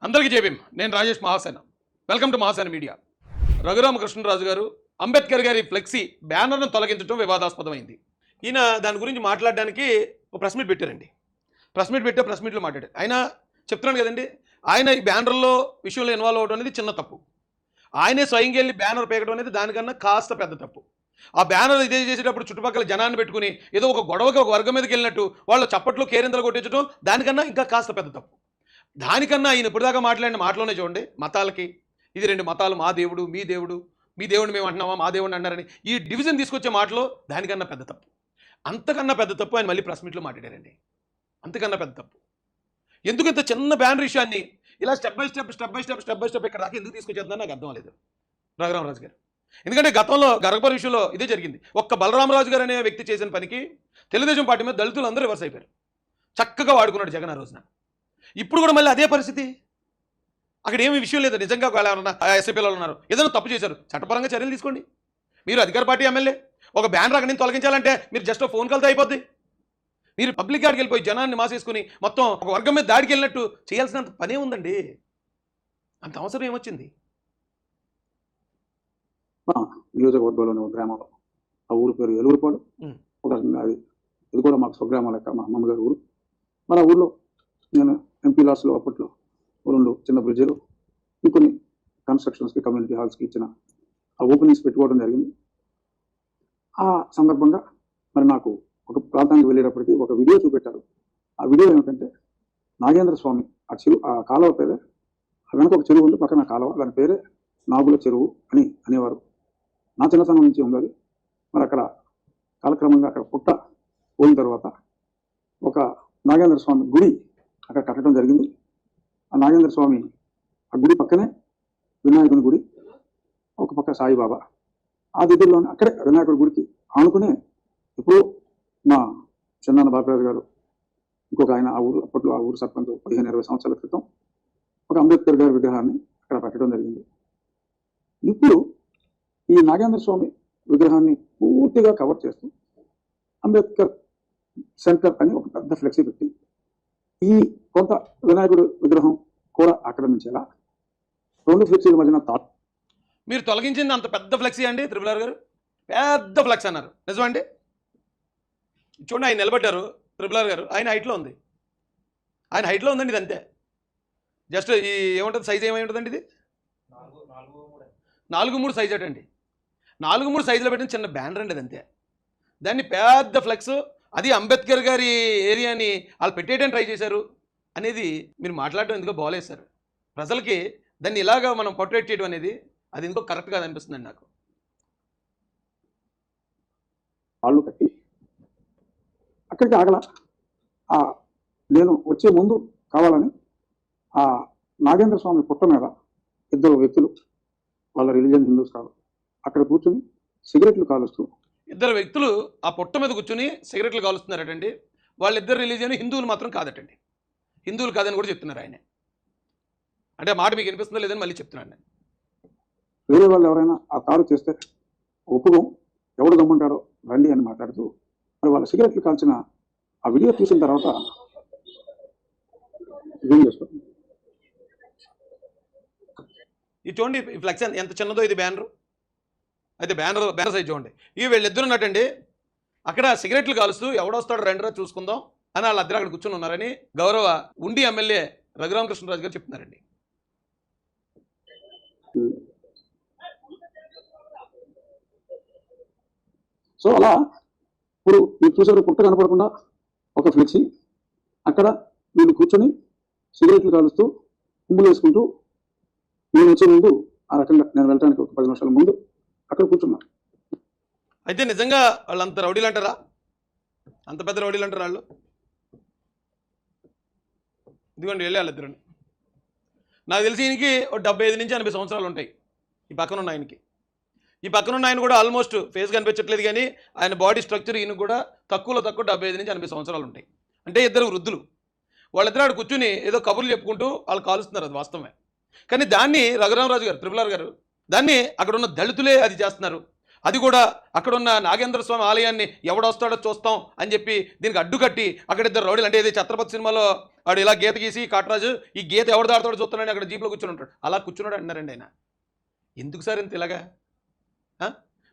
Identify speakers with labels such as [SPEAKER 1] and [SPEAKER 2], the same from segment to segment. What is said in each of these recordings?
[SPEAKER 1] అందరికీ జై భీమ్. నేను Rajesh Mahasena. Welcome to Mahasena media. Raghuramakrishnaraju గారు అంబేద్కర్ గారి ఫ్లెక్సీ బ్యానర్ను తొలగించడం వివాదాస్పదమైంది. ఈయన దాని గురించి మాట్లాడడానికి ఒక ప్రెస్ మీట్ పెట్టారండి. ప్రెస్ మీట్లో మాట్లాడారు. ఆయన చెప్తున్నాను కదండి, ఆయన ఈ బ్యానర్లో విషయంలో ఇన్వాల్వ్ అవ్వడం అనేది చిన్న తప్పు. ఆయనే స్వయంగా వెళ్ళి బ్యానర్ పేకడం అనేది దానికన్నా కాస్త పెద్ద తప్పు. ఆ బ్యానర్ ఇదే చేసేటప్పుడు చుట్టుపక్కల జనాన్ని పెట్టుకుని ఏదో ఒక గొడవకి ఒక వర్గం మీదకి వెళ్ళినట్టు వాళ్ళ చప్పట్లు కేరింతలు కొట్టించడం దానికన్నా ఇంకా కాస్త పెద్ద తప్పు. దానికన్నా ఆయన ఇప్పటిదాకా మాట్లాడిన మాటలోనే చూడండి, మతాలకి ఇది రెండు మతాలు, మా దేవుడు మీ దేవుడు, మీ దేవుడిని మేము అంటున్నామా మా దేవుడిని అన్నారని ఈ డివిజన్ తీసుకొచ్చే మాటలో దానికన్నా పెద్ద తప్పు. అంతకన్నా పెద్ద తప్పు ఆయన మళ్ళీ ప్రెస్ మీట్లో మాట్లాడారండి. అంతకన్నా పెద్ద తప్పు. ఎందుకు ఇంత చిన్న బ్యానర్ విషయాన్ని ఇలా స్టెప్ బై స్టెప్ ఇక్కడ దాకా ఎందుకు తీసుకొచ్చేద్దాం నాకు అర్థం లేదు రఘురామరాజు గారు. ఎందుకంటే గతంలో గర్భపరి విషయంలో ఇదే జరిగింది. ఒక్క బలరామరాజు గారు అనే వ్యక్తి చేసిన పనికి తెలుగుదేశం పార్టీ మీద దళితులు అందరూ రివర్స్ అయిపోయారు. చక్కగా వాడుకున్నాడు జగన్ ఆ రోజున. ఇప్పుడు కూడా మళ్ళీ అదే పరిస్థితి. అక్కడ ఏమి విషయం లేదు. నిజంగా ఎస్ఐపీలో ఉన్నారు, ఏదైనా తప్పు చేశారు, చట్టపరంగా చర్యలు తీసుకోండి. మీరు అధికార పార్టీ ఎమ్మెల్యే, ఒక బ్యానర్ అక్కడి నుంచి తొలగించాలంటే మీరు జస్ట్ ఫోన్ కాల్తో అయిపోద్ది. మీరు పబ్లిక్ గాడికి వెళ్ళిపోయి జనాన్ని మాసేసుకుని మొత్తం ఒక వర్గం మీద దాడికి వెళ్ళినట్టు చేయాల్సినంత పనే ఉందండి. అంత అవసరం ఏమొచ్చింది?
[SPEAKER 2] నియోజకవర్గంలోని ఒక గ్రామంలో, ఆ ఊరు పేరు ఎలుగురుపాడు. ఒక ఇది కూడా మాకు స్వగ్రామం లెక్క, మా అమ్మగారి ఊరు. మరి ఆ ఊళ్ళో నేను ఎంపీ లాస్లో అప్పట్లో రెండు చిన్న బ్రిడ్జిలు, ఇంకొన్ని కన్స్ట్రక్షన్స్కి, కమ్యూనిటీ హాల్స్కి ఇచ్చిన ఆ ఓపెనింగ్స్ పెట్టుకోవడం జరిగింది. ఆ సందర్భంగా మరి నాకు ఒక ప్రాంతానికి వెళ్ళేటప్పటికి ఒక వీడియో చూపెట్టారు. ఆ వీడియో ఏమిటంటే నాగేంద్ర స్వామి ఆ చెరువు, ఆ కాలువ పేరే, వెనక ఒక చెరువు ఉంది, పక్కన కాలువ, దాని పేరే నాగుల చెరువు అని అనేవారు. నా చిన్నతనం నుంచి ఉంది అది. మరి అక్కడ కాలక్రమంగా అక్కడ పుట్ట పోయిన తర్వాత ఒక నాగేంద్ర స్వామి గుడి అక్కడ కట్టడం జరిగింది. ఆ నాగేంద్ర స్వామి ఆ గుడి పక్కనే వినాయకుని గుడి, ఒక పక్క సాయిబాబా. ఆ దగ్గరలోనే అక్కడే వినాయకుడి గుడికి ఆనుకునే ఇప్పుడు మా చిన్నాన్న బాపిరాజు గారు, ఇంకొక ఆయన ఆ ఊరు, అప్పట్లో ఆ ఊరు సర్పంచ్ 15-20 సంవత్సరాల క్రితం ఒక అంబేద్కర్ గారి విగ్రహాన్ని అక్కడ పెట్టడం జరిగింది. ఇప్పుడు ఈ నాగేంద్ర స్వామి విగ్రహాన్ని పూర్తిగా కవర్ చేస్తూ అంబేద్కర్ సెంటర్ అని ఒక పెద్ద ఫ్లెక్సీ పెట్టి ఈ కొంత వినాయకుడు విగ్రహం కూడా ఆక్రమించేలా రెండు ఫ్లెక్సీల మధ్యన
[SPEAKER 1] మీరు తొలగించింది అంత పెద్ద ఫ్లెక్సీ అండి. త్రిపుల్ ఆర్ గారు పెద్ద ఫ్లెక్స్ అన్నారు, నిజమండి? చూడండి, ఆయన నిలబడ్డారు త్రిపుల్ ఆర్ గారు, ఆయన హైట్లో ఉంది, ఆయన హైట్లో ఉందండి. ఇది అంతే. జస్ట్ ఈ ఏముంటుంది సైజ్, ఏమై ఉంటుందండి ఇది 4:3 సైజ్ అటండి. 4:3 సైజులో పెట్టిన చిన్న బ్యానర్ అండి అది, అంతే. దాన్ని పెద్ద ఫ్లెక్స్, అది అంబేద్కర్ గారి ఏరియాని వాళ్ళు పెట్టేయడానికి ట్రై చేశారు అనేది మీరు మాట్లాడడం ఎందుకో బాగలేదు సార్. ప్రజలకి దాన్ని ఇలాగా మనం పోర్ట్రేట్ చేయడం అనేది అది ఎందుకో కరెక్ట్ కాదు అనిపిస్తుందండి నాకు.
[SPEAKER 2] వాళ్ళు కట్టి అక్కడికి ఆగల, నేను వచ్చే ముందు కావాలని ఆ నాగేంద్ర స్వామి పుట్ట మీద ఇద్దరు వ్యక్తులు, వాళ్ళ రిలీజియన్ హిందూస్ కాదు, అక్కడ కూర్చుని సిగరెట్లు కాలుస్తూ,
[SPEAKER 1] ఇద్దరు వ్యక్తులు ఆ పుట్ట మీద కూర్చుని సిగరెట్లు కాలుస్తున్నారటండి. వాళ్ళిద్దరు రిలీజియన్ హిందువులు మాత్రం కాదటండి. హిందువులు కాదని కూడా చెప్తున్నారు ఆయన. అంటే మాట మీకు వినిపిస్తుందో లేదని మళ్ళీ చెప్తున్నాను నేను.
[SPEAKER 2] వేరే వాళ్ళు ఎవరైనా ఆ తాడు చేస్తే ఒప్పుకోం, ఎవడు దమ్ముంటాడో రండి అని మాట్లాడుతూ మరి వాళ్ళ సిగరెట్లు కాల్చిన ఆ వీడియో చూసిన తర్వాత ఏం చేస్తారు?
[SPEAKER 1] ఇది చూడండి, ఈ ఫ్లెక్స్ ఎంత చిన్నదో ఇది బ్యానర్. అయితే బ్యానర్ సైజ్ చూడండి. ఇవి వీళ్ళిద్దరు ఉన్నట్టండి అక్కడ సిగరెట్లు కాలుస్తూ ఎవడొస్తాడో రెండరా చూసుకుందాం అని వాళ్ళిద్దరు అక్కడ కూర్చొని ఉన్నారని గౌరవ ఉండి ఎమ్మెల్యే రఘురామకృష్ణరాజు గారు చెప్తున్నారండి.
[SPEAKER 2] సో అలా ఇప్పుడు మీరు చూసారు, పుట్ట కనపడకుండా ఒక ఫ్లెక్సీ, అక్కడ వీళ్ళు కూర్చొని సిగరెట్లు కాలుస్తూ కుమ్ములు వేసుకుంటూ, నేను వచ్చే ముందు ఆ రకంగా నేను వెళ్ళడానికి ఒక 10 నిమిషాల ముందు అక్కడ కూర్చున్నారు.
[SPEAKER 1] అయితే నిజంగా వాళ్ళు అంత రౌడీలు అంటారా? అంత పెద్ద రౌడీలు అంటారు వాళ్ళు? ఇదిగోండి వెళ్ళి వాళ్ళిద్దరండి. నాకు తెలిసి ఈయనకి 75 నుంచి 80 సంవత్సరాలు ఉంటాయి. ఈ పక్కన ఉన్న ఆయనకి, ఈ పక్కన ఉన్న ఆయన కూడా ఆల్మోస్ట్ ఫేస్ కనిపించట్లేదు, కానీ ఆయన బాడీ స్ట్రక్చర్ ఈయన కూడా తక్కువ 75 నుంచి 80 సంవత్సరాలు ఉంటాయి. అంటే ఇద్దరు వృద్ధులు. వాళ్ళిద్దరు ఆడ కూర్చుని ఏదో కబుర్లు చెప్పుకుంటూ వాళ్ళు కాలుస్తున్నారు, అది వాస్తవమే. కానీ దాన్ని రఘురామరాజు గారు, త్రిపుల్ ఆర్ గారు, దాన్ని అక్కడ ఉన్న దళితులే అది చేస్తున్నారు. అది కూడా అక్కడున్న నాగేంద్ర స్వామి ఆలయాన్ని ఎవడొస్తాడో చూస్తాం అని చెప్పి దీనికి అడ్డుకట్టి అక్కడ ఇద్దరు రౌడీలు, అంటే ఇది ఛత్రపతి సినిమాలో వాడు ఇలా గీత గీసి కాటరాజు ఈ గీత ఎవడు దాడతాడో చూస్తున్నాడు అక్కడ జీప్లో కూర్చొని ఉంటాడు, అలా కూర్చున్నాడు అన్నారండి ఆయన. ఎందుకు సార్ ఇంత ఇలాగా?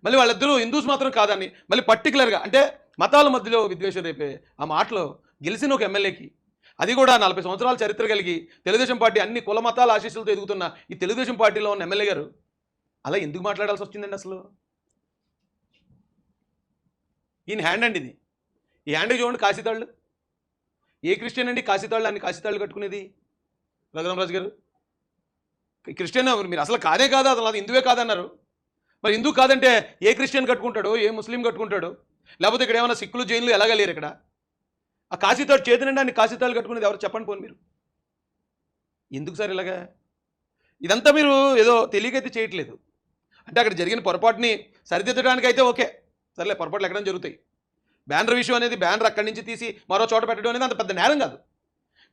[SPEAKER 1] మళ్ళీ వాళ్ళిద్దరూ హిందూస్ మాత్రం కాదని మళ్ళీ పర్టికులర్గా అంటే మతాల మధ్యలో విద్వేషం రేపే ఆ మాటలో గెలిచిన ఒక ఎమ్మెల్యేకి, అది కూడా 40 సంవత్సరాల చరిత్ర కలిగి తెలుగుదేశం పార్టీ అన్ని కుల మతాల ఆశీస్సులతో ఎదుగుతున్న ఈ తెలుగుదేశం పార్టీలో ఉన్న ఎమ్మెల్యే గారు అలా ఎందుకు మాట్లాడాల్సి వచ్చిందండి అసలు? ఈయన హ్యాండ్ అండి ఇది. ఈ హ్యాండ్ చూడండి, కాశీతాళ్ళు. ఏ క్రిస్టియన్ అండి కాశీతాళ్ళు అన్ని కాశీతాళ్ళు కట్టుకునేది? రఘురామరాజు గారు క్రిస్టియన్ మీరు అసలు కాదే కాదు, అసలు అది హిందువే కాదన్నారు. మరి హిందూ కాదంటే ఏ క్రిస్టియన్ కట్టుకుంటాడు, ఏ ముస్లిం కట్టుకుంటాడు, లేకపోతే ఇక్కడ ఏమైనా సిక్కులు జైన్లు ఎలాగా లేరు ఇక్కడ? ఆ కాశీతాడు చేతి నిండా అన్ని కాశీతాళ్ళు కట్టుకునేది ఎవరు చెప్పండి పోను మీరు. ఎందుకు సార్ ఇలాగా? ఇదంతా మీరు ఏదో తెలియకైతే చేయట్లేదు. అంటే అక్కడ జరిగిన పొరపాటుని సరిదిద్దడానికి అయితే ఓకే, సర్లే పొరపాట్లు ఎక్కడైనా జరుగుతాయి. బ్యానర్ విషయం అనేది బ్యానర్ అక్కడి నుంచి తీసి మరో చోట పెట్టడం అనేది అంత పెద్ద నేరం కాదు.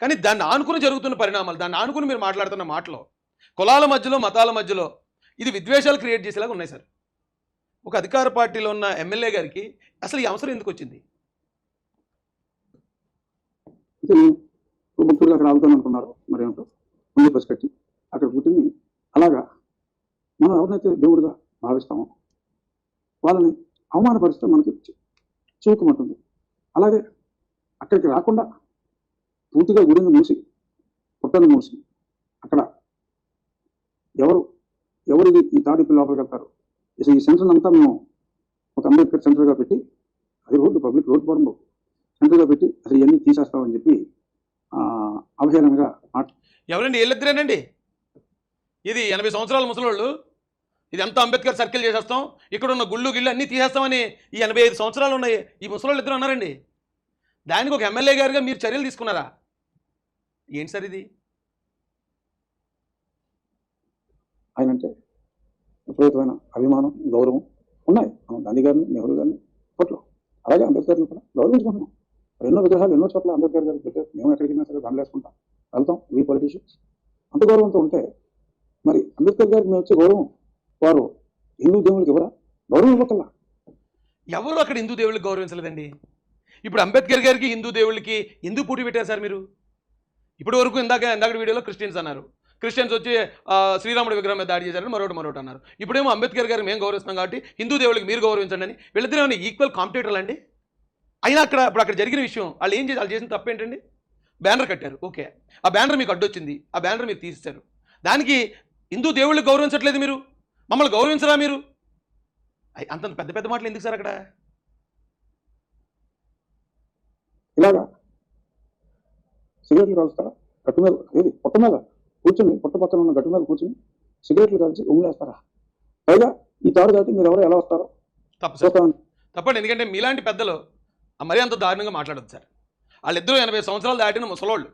[SPEAKER 1] కానీ దాన్ని ఆనుకుని జరుగుతున్న పరిణామాలు, దాన్ని ఆనుకుని మీరు మాట్లాడుతున్న మాటలో కులాల మధ్యలో మతాల మధ్యలో ఇది విద్వేషాలు క్రియేట్ చేసేలాగా ఉన్నాయి సార్. ఒక అధికార పార్టీలో ఉన్న ఎమ్మెల్యే గారికి అసలు ఈ అవసరం ఎందుకు వచ్చింది?
[SPEAKER 2] అయితే ముఖ్యులు అక్కడ ఆగుతాను అనుకున్నారు, మరి ఏమిటో ముందు బస్ కట్టి అక్కడ పుట్టింది. అలాగా మనం ఎవరినైతే దేవుడిగా భావిస్తామో వాళ్ళని అవమానపరిస్తే మనకి చూకమంటుంది. అలాగే అక్కడికి రాకుండా పూర్తిగా గుడిని మూసి పుట్టను మూసి అక్కడ ఎవరు ఈ తాడిపి లోపలికి వెళ్తారు. అసలు ఈ సెంటర్ అంతా మేము ఒక అంబేద్కర్ సెంటర్గా పెట్టి, అది పబ్లిక్ రోడ్ ఫోరం సెంటర్గా పెట్టి అసలు ఇవన్నీ తీసేస్తామని చెప్పి అవహేళనగా
[SPEAKER 1] ఎవరండి వీళ్ళిద్దరేనండి? ఇది 80 సంవత్సరాల ముసలోళ్ళు, ఇది అంతా అంబేద్కర్ సర్కిల్ చేసేస్తాం, ఇక్కడ ఉన్న గుళ్ళు గిళ్ళు అన్నీ తీసేస్తామని ఈ 85 సంవత్సరాలు ఉన్నాయి ఈ ముసలోళ్ళు ఇద్దరు ఉన్నారండి. దానికి ఒక ఎమ్మెల్యే గారుగా మీరు చర్యలు తీసుకున్నారా? ఏంటి సార్ ఇది?
[SPEAKER 2] ఆయన అంటే విపరీతమైన అభిమానం, గౌరవం ఉన్నాయి. మనం గాంధీ గారిని, నెహ్రూ గారిని అప్పట్లో, అలాగే అంబేద్కర్ని కూడా గౌరవించుకుంటున్నాం. ఎన్నో విగ్రహాలు ఎన్నో చోట్ల అంబేద్కర్ గారికి పెట్టారు. మేము ఎక్కడికైనా సరే దండలు వేసుకుంటాం, వెళ్తాం. వీ పొలిటీషియన్స్ అంత గౌరవంతో ఉంటే మరి అంబేద్కర్ గారికి మేము వచ్చే గౌరవం వారు హిందూ దేవుళ్ళకి ఎవరా గౌరవం ఇవ్వకల్లా?
[SPEAKER 1] ఎవరు అక్కడ హిందూ దేవుళ్ళకి గౌరవించలేదండి. ఇప్పుడు అంబేద్కర్ గారికి హిందూ దేవుళ్ళకి ఎందుకు పోటీ పెట్టారు సార్ మీరు? ఇప్పటి వరకు ఇందాక వీడియోలో క్రిస్టియన్స్ అన్నారు, క్రిస్టియన్స్ వచ్చి శ్రీరాముడి విగ్రహం మీద దాడి చేశారని మరొకటి అన్నారు. ఇప్పుడేమో అంబేద్కర్ గారు మేము గౌరవిస్తున్నాం కాబట్టి హిందూ దేవుళ్ళకి మీరు గౌరవించండి అని. వీళ్ళిద్దరూ ఏమైనా ఈక్వల్ కాంపిటేటర్లు అండి? అయినా అక్కడ జరిగిన విషయం వాళ్ళు చేసిన తప్పు ఏంటండి? బ్యానర్ కట్టారు, ఓకే, ఆ బ్యానర్ మీకు అడ్డొచ్చింది, ఆ బ్యానర్ మీరు తీసేశారు. దానికి హిందూ దేవుళ్ళకి గౌరవించట్లేదు మీరు, మమ్మల్ని గౌరవించరా మీరు? అంత పెద్ద పెద్ద మాటలు ఎందుకు సార్ అక్కడ?
[SPEAKER 2] ఇలాగా సిగరెట్లు కాలుస్తారా? గట్టు మీద పొట్ట మీద కూర్చుని, పొట్ట పక్కన ఉన్న గట్టు మీద కూర్చుని సిగరెట్లు కాల్చి ఉమ్ములేస్తారా? పైగా ఈ తాడు దాటి మీరు ఎవరో ఎలా వస్తారో
[SPEAKER 1] తప్పండి. ఎందుకంటే మీలాంటి పెద్దలు మరీ అంత దారుణంగా మాట్లాడదు సార్. వాళ్ళిద్దరూ 80 సంవత్సరాలు దాటిన ముసలోళ్ళు.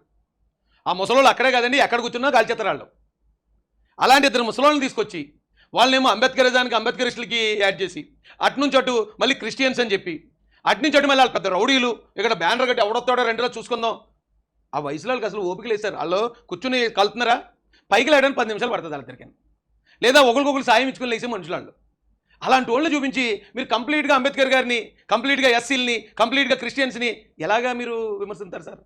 [SPEAKER 1] ఆ ముసలోళ్ళు అక్కడే కాదండి, ఎక్కడ కూర్చున్నా కాల్చేస్తారు వాళ్ళు. అలాంటి ఇద్దరు ముసలోళ్ళని తీసుకొచ్చి వాళ్ళనేమో అంబేద్కరిజానికి అంబేద్కరిస్టులకి యాడ్ చేసి అటునుంచి అటు మళ్ళీ క్రిస్టియన్స్ అని చెప్పి అటునుంచి అటు మళ్ళీ వాళ్ళు పెద్ద రౌడీలు, ఇక్కడ బ్యానర్ కట్టి ఎవడొస్తాడో రెండులో చూసుకుందాం. ఆ వయసులో వాళ్ళకి అసలు ఓపిక లేదు సార్. వాళ్ళు కూర్చుని కలుతున్నారా, పైకి లేయడానికి 10 నిమిషాలు పడుతుంది వాళ్ళిద్దరికీ. లేదా ఒకరికొకరు సాయం ఇచ్చుకొని లేసే మనుషులు వాళ్ళు. అలాంటి వాళ్ళని చూపించి మీరు కంప్లీట్గా అంబేద్కర్ గారిని, కంప్లీట్గా ఎస్సీలని, కంప్లీట్గా క్రిస్టియన్స్ని ఎలాగా మీరు విమర్శిస్తారు సార్?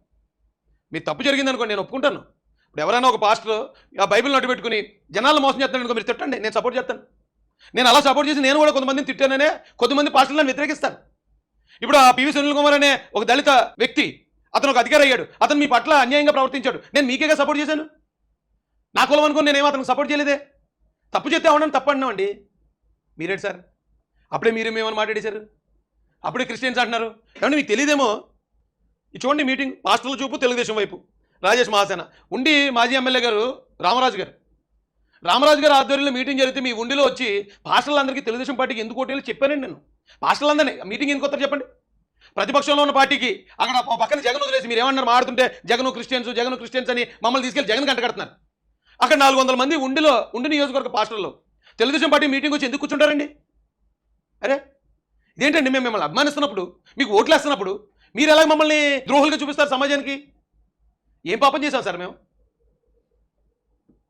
[SPEAKER 1] మీరు తప్పు జరిగిందనుకోండి, నేను ఒప్పుకుంటాను. ఇప్పుడు ఎవరైనా ఒక పాస్టర్ ఆ బైబిల్ నోటి పెట్టుకుని జనాలను మోసం చేస్తాను అనుకో, మీరు తిట్టండి, నేను సపోర్ట్ చేస్తాను. నేను అలా సపోర్ట్ చేసి నేను కూడా కొంతమందిని తిట్టాననే కొంతమంది పాస్టర్లను వ్యతిరేకిస్తాను. ఇప్పుడు ఆ పివి సునీల్ కుమార్ అనే ఒక దళిత వ్యక్తి, అతను ఒక అధికారి అయ్యాడు, అతను మీ పట్ల అన్యాయంగా ప్రవర్తించాడు, నేను మీకేగా సపోర్ట్ చేశాను. నా కులం అనుకుని నేనేమో అతనికి సపోర్ట్ చేయలేదే. తప్పు చేస్తే అవడానికి తప్పు అన్నామండి. మీరేంటి సార్ అప్పుడే మేమని మాట్లాడేశారు? అప్పుడే క్రిస్టియన్స్ అంటున్నారు. ఏమంటే మీకు తెలియదేమో. ఇది చూడండి మీటింగ్, పాస్టర్ల చూపు తెలుగుదేశం వైపు, రాజేష్ మహాసేన ఉండి మాజీ ఎమ్మెల్యే గారు రామరాజు గారు ఆధ్వర్యంలో మీటింగ్ జరిగితే మీ ఉండిలో వచ్చి పాస్టర్లందరికీ తెలుగుదేశం పార్టీకి ఎందుకు ఓటేలు చెప్పానండి నేను. పాస్టర్లందరినీ మీటింగ్ ఎందుకు వస్తారు చెప్పండి? ప్రతిపక్షంలో ఉన్న పార్టీకి అక్కడ పక్కన జగన్ వదిలేసి మీరు ఏమన్నారు మాడుతుంటే జగన్ క్రిస్టియన్స్ అని మమ్మల్ని తీసుకెళ్ళి జగన్ కంటకడుతున్నారు. అక్కడ 400 మంది ఉండి నియోజకవర్గ పాస్టర్లు తెలుగుదేశం పార్టీ మీటింగ్ వచ్చి ఎందుకు కూర్చుంటారండి? అరే ఇదేంటండి, మేము మిమ్మల్ని అభిమానిస్తున్నప్పుడు, మీకు ఓట్లు వేస్తున్నప్పుడు మీరు ఎలాగ మమ్మల్ని ద్రోహులుగా చూపిస్తారు సమాజానికి? ఏం పాపం చేశాం సార్ మేము?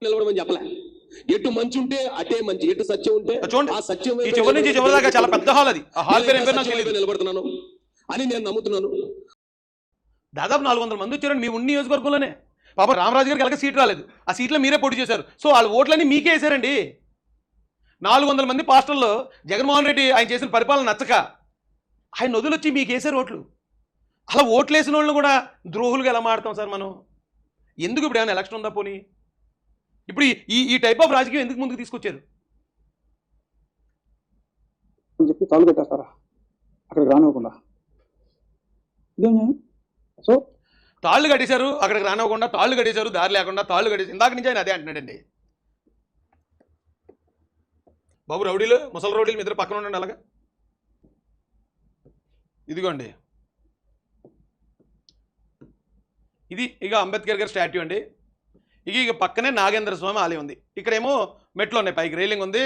[SPEAKER 3] నిలబడమని చెప్పలే. ఎటు మంచి ఉంటే అటే మంచి, ఎటు సత్యం ఉంటే
[SPEAKER 1] చూడండి,
[SPEAKER 3] ఆ సత్యం
[SPEAKER 1] ఈ చివరి నుంచి చివరి దాకా చాలా పెద్ద హాల్, అది ఆ హాల్ పేరు
[SPEAKER 3] నిలబడుతున్నాను అని నేను నమ్ముతున్నాను.
[SPEAKER 1] దాదాపు 400 మంది వచ్చారండి మీ ఉన్న నియోజకవర్గంలోనే. పాప రామరాజు గారికి ఎలాగ సీట్ రాలేదు, ఆ సీట్లో మీరే పోటీ చేశారు. సో వాళ్ళ ఓట్లన్నీ మీకే వేశారండి. 400 మంది పాస్టర్లో జగన్మోహన్ రెడ్డి ఆయన చేసిన పరిపాలన నచ్చక ఆయన వదిలొచ్చి మీకు వేసారు ఓట్లు. అలా ఓట్లు వేసిన వాళ్ళని కూడా ద్రోహులుగా ఎలా మాడతాం సార్ మనం? ఎందుకు ఇప్పుడు ఏమైనా ఎలక్షన్ ఉందా పోనీ? ఇప్పుడు ఈ టైప్ ఆఫ్ రాజకీయం ఎందుకు ముందుకు తీసుకొచ్చారు?
[SPEAKER 2] అని చెప్పి తాళ్ళు కట్టేస్తారా అక్కడికి రానివ్వకుండా? ఇదేం న్యాయం? సో
[SPEAKER 1] తాళ్ళు కట్టేశారు, అక్కడికి రానివ్వకుండా తాళ్ళు కట్టేశారు, దారి లేకుండా తాళ్ళు కట్టేసి ఇందాక నుంచి ఆయన అదే అంటున్నాడండి. బాబు రౌడీలు, ముసలి రౌడీలు మీ ఇద్దరు పక్కన ఉండండి అలాగా. ఇదిగోండి, ఇది ఇక అంబేద్కర్ గారి స్టాట్యూ అండి. ఇక పక్కనే నాగేంద్ర స్వామి ఆలయం ఉంది. ఇక్కడేమో మెట్లు ఉన్నాయి, పైకి రైలింగ్ ఉంది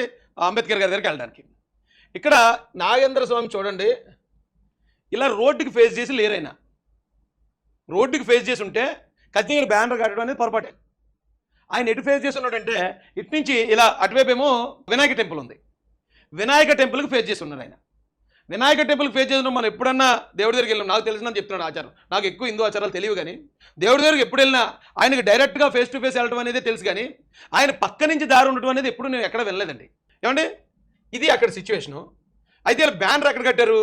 [SPEAKER 1] అంబేద్కర్ గారి దగ్గరికి వెళ్ళడానికి. ఇక్కడ నాగేంద్ర స్వామి చూడండి, ఇలా రోడ్డుకి ఫేస్ చేసి లేరైనా. రోడ్డుకి ఫేస్ చేసి ఉంటే ఖచ్చితంగా బ్యానర్ కట్టడం అనేది పొరపాటే. ఆయన ఎటు ఫేస్ చేసి ఉన్నాడంటే ఇటు నుంచి ఇలా అటువైపు ఏమో వినాయక టెంపుల్ ఉంది, వినాయక టెంపుల్కి ఫేస్ చేసి ఉన్నారు ఆయన. వినాయక టెంపుల్కి ఫేస్ చేసిన మనం ఎప్పుడన్నా దేవుడి దగ్గరికి వెళ్ళినాం, నాకు తెలిసిందని చెప్తున్నాడు ఆచారం. నాకు ఎక్కువ హిందూ ఆచారాలు తెలియవు, కానీ దేవుడి దగ్గరికి ఎప్పుడు వెళ్ళినా ఆయనకి డైరెక్ట్గా ఫేస్ టు ఫేస్ వెళ్ళడం అనేది తెలుసు, కానీ ఆయన పక్క నుంచి దారి ఉండటం అనేది ఎప్పుడు నేను ఎక్కడ వెళ్ళలేదండి. ఏమండి, ఇది అక్కడ సిచ్యువేషను. అయితే ఇలా బ్యానర్ ఎక్కడ కట్టారు?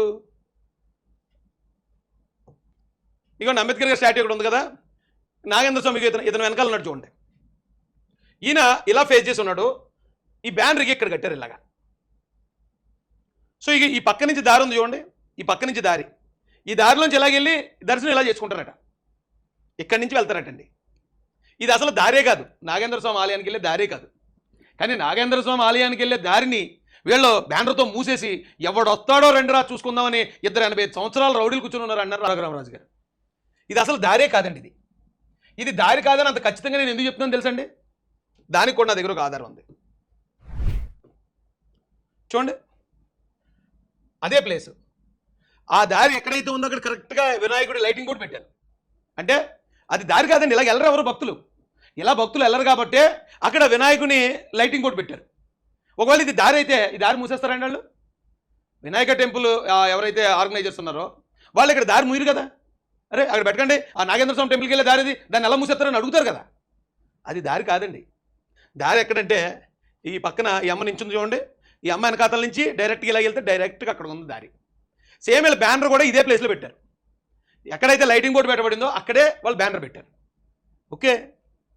[SPEAKER 1] ఇక అంబేద్కర్ గారి స్టాట్యూ ఇక్కడ ఉంది కదా, నాగేంద్ర స్వామికి ఇతను వెనకాల ఉన్నాడు చూడండి. ఈయన ఇలా ఫేస్ చేసి ఉన్నాడు, ఈ బ్యానర్కి ఇక్కడ కట్టారు ఇలాగా. సో ఇక ఈ పక్క నుంచి దారి ఉంది చూడండి, ఈ పక్క నుంచి దారి, ఈ దారిలోంచి ఎలాగెళ్ళి దర్శనం ఇలా చేసుకుంటారట, ఇక్కడి నుంచి వెళ్తారటండి. ఇది అసలు దారే కాదు, నాగేంద్ర స్వామి ఆలయానికి వెళ్ళే దారే కాదు. కానీ నాగేంద్ర స్వామి ఆలయానికి వెళ్ళే దారిని వీళ్ళు బ్యానర్తో మూసేసి ఎవడొస్తాడో రెండురా చూసుకుందామని 285 సంవత్సరాలు రౌడీలు కూర్చొని ఉన్నారు అన్నారు రాఘరామరాజు గారు. ఇది అసలు దారే కాదండి, ఇది దారి కాదని అంత ఖచ్చితంగా నేను ఎందుకు చెప్తున్నాను తెలుసండి? దానికి కూడా నా దగ్గర ఒక ఆధారం ఉంది. చూడండి, అదే ప్లేస్, ఆ దారి ఎక్కడైతే ఉందో అక్కడ కరెక్ట్గా వినాయకుడి లైటింగ్ కూడా పెట్టారు. అంటే అది దారి కాదండి, ఇలా వెళ్ళరు ఎవరు భక్తులు, ఇలా భక్తులు వెళ్ళరు కాబట్టే అక్కడ వినాయకుని లైటింగ్ కూడా పెట్టారు. ఒకవేళ ఇది దారి అయితే ఈ దారి మూసేస్తారండి వాళ్ళు. వినాయక టెంపుల్ ఎవరైతే ఆర్గనైజర్స్ ఉన్నారో వాళ్ళు ఇక్కడ దారి మూయరు కదా. అరే అక్కడ పెట్టకండి, ఆ నాగేంద్ర స్వామి టెంపుల్కి వెళ్ళే దారిది, దాన్ని ఎలా మూసేస్తారని అడుగుతారు కదా. అది దారి కాదండి. దారి ఎక్కడంటే ఈ పక్కన ఈ అమ్మ నించుంది చూడండి, ఈ అమ్మ వెనకాతల నుంచి డైరెక్ట్గా ఇలా వెళ్తే డైరెక్ట్గా అక్కడ ఉంది దారి. సేమ్ ఇలా బ్యానర్ కూడా ఇదే ప్లేస్లో పెట్టారు. ఎక్కడైతే లైటింగ్ బోర్డు పెట్టబడిందో అక్కడే వాళ్ళు బ్యానర్ పెట్టారు. ఓకే,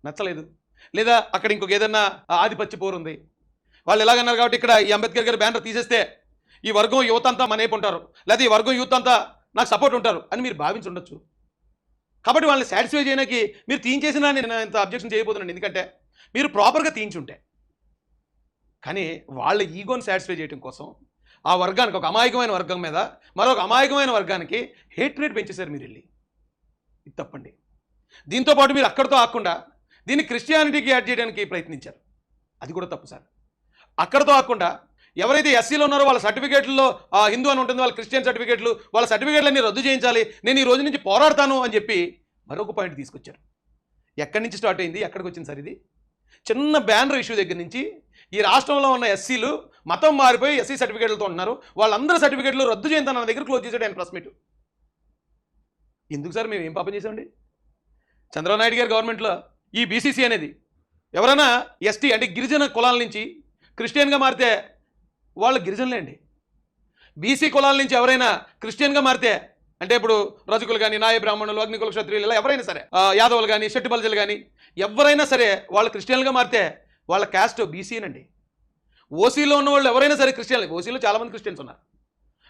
[SPEAKER 1] నచ్చలేదు. లేదా అక్కడ ఇంకొక ఏదన్నా ఆధిపత్య పోరు ఉంది, వాళ్ళు ఎలాగన్నారు కాబట్టి ఇక్కడ ఈ అంబేద్కర్ గారి బ్యానర్ తీసేస్తే ఈ వర్గం యువత అంతా మన వైపు ఉంటారు, లేదా ఈ వర్గం యూత్ అంతా నాకు సపోర్ట్ ఉంటారు అని మీరు భావించి ఉండొచ్చు. కాబట్టి వాళ్ళని సాటిస్ఫై చేయడానికి మీరు తీయించేసినా నేను ఇంత అబ్జెక్షన్ చేయబోతున్నాను, ఎందుకంటే మీరు ప్రాపర్గా తీయించుంటే. కానీ వాళ్ళ ఈగోని సాటిస్ఫై చేయడం కోసం ఆ వర్గానికి, ఒక అమాయకమైన వర్గం మీద మరొక అమాయకమైన వర్గానికి హేట్రేట్ పెంచేశారు మీరు వెళ్ళి. ఇది తప్పండి. దీంతోపాటు మీరు అక్కడితో ఆకుండా దీన్ని క్రిస్టియానిటీకి యాడ్ చేయడానికి ప్రయత్నించారు, అది కూడా తప్పు సార్. అక్కడితో ఆకుండా ఎవరైతే ఎస్సీలో ఉన్నారో వాళ్ళ సర్టిఫికేట్లలో హిందూ అని ఉంటుంది, వాళ్ళ క్రిస్టియన్ సర్టిఫికేట్లు, వాళ్ళ సర్టిఫికేట్లన్నీ రద్దు చేయించాలి, నేను ఈ రోజు నుంచి పోరాడతాను అని చెప్పి మరొక పాయింట్ తీసుకొచ్చారు. ఎక్కడి నుంచి స్టార్ట్ అయింది, ఎక్కడికి వచ్చింది సార్ ఇది? చిన్న బ్యానర్ ఇష్యూ దగ్గర నుంచి ఈ రాష్ట్రంలో ఉన్న ఎస్సీలు మతం మారిపోయి ఎస్సీ సర్టిఫికేట్లతో ఉన్నారు, వాళ్ళందరూ సర్టిఫికేట్లు రద్దు చేయించాను నా దగ్గర క్లోజ్ చేసాడు ఆయన ప్రెస్ మీట్. ఎందుకు సార్ మేము ఏం పాపం చేసామండి? చంద్రబాబు నాయుడు గారి గవర్నమెంట్లో ఈ బీసీసీ అనేది ఎవరైనా ఎస్టీ అంటే గిరిజన కులాల నుంచి క్రిస్టియన్గా మారితే వాళ్ళు గిరిజనులే అండి. బీసీ కులాల నుంచి ఎవరైనా క్రిస్టియన్గా మారితే అంటే ఇప్పుడు రజకులు కానీ, నాయ బ్రాహ్మణులు, అగ్నికుల క్షత్రియులు, ఇలా ఎవరైనా సరే, యాదవులు కానీ, శెట్టి బల్జలు కానీ ఎవరైనా సరే వాళ్ళు క్రిస్టియన్గా మారితే వాళ్ళ క్యాస్ట్ బీసీనండి. ఓసీలో ఉన్న వాళ్ళు ఎవరైనా సరే క్రిస్టియన్లు, ఓసీలో చాలామంది క్రిస్టియన్స్ ఉన్నారు,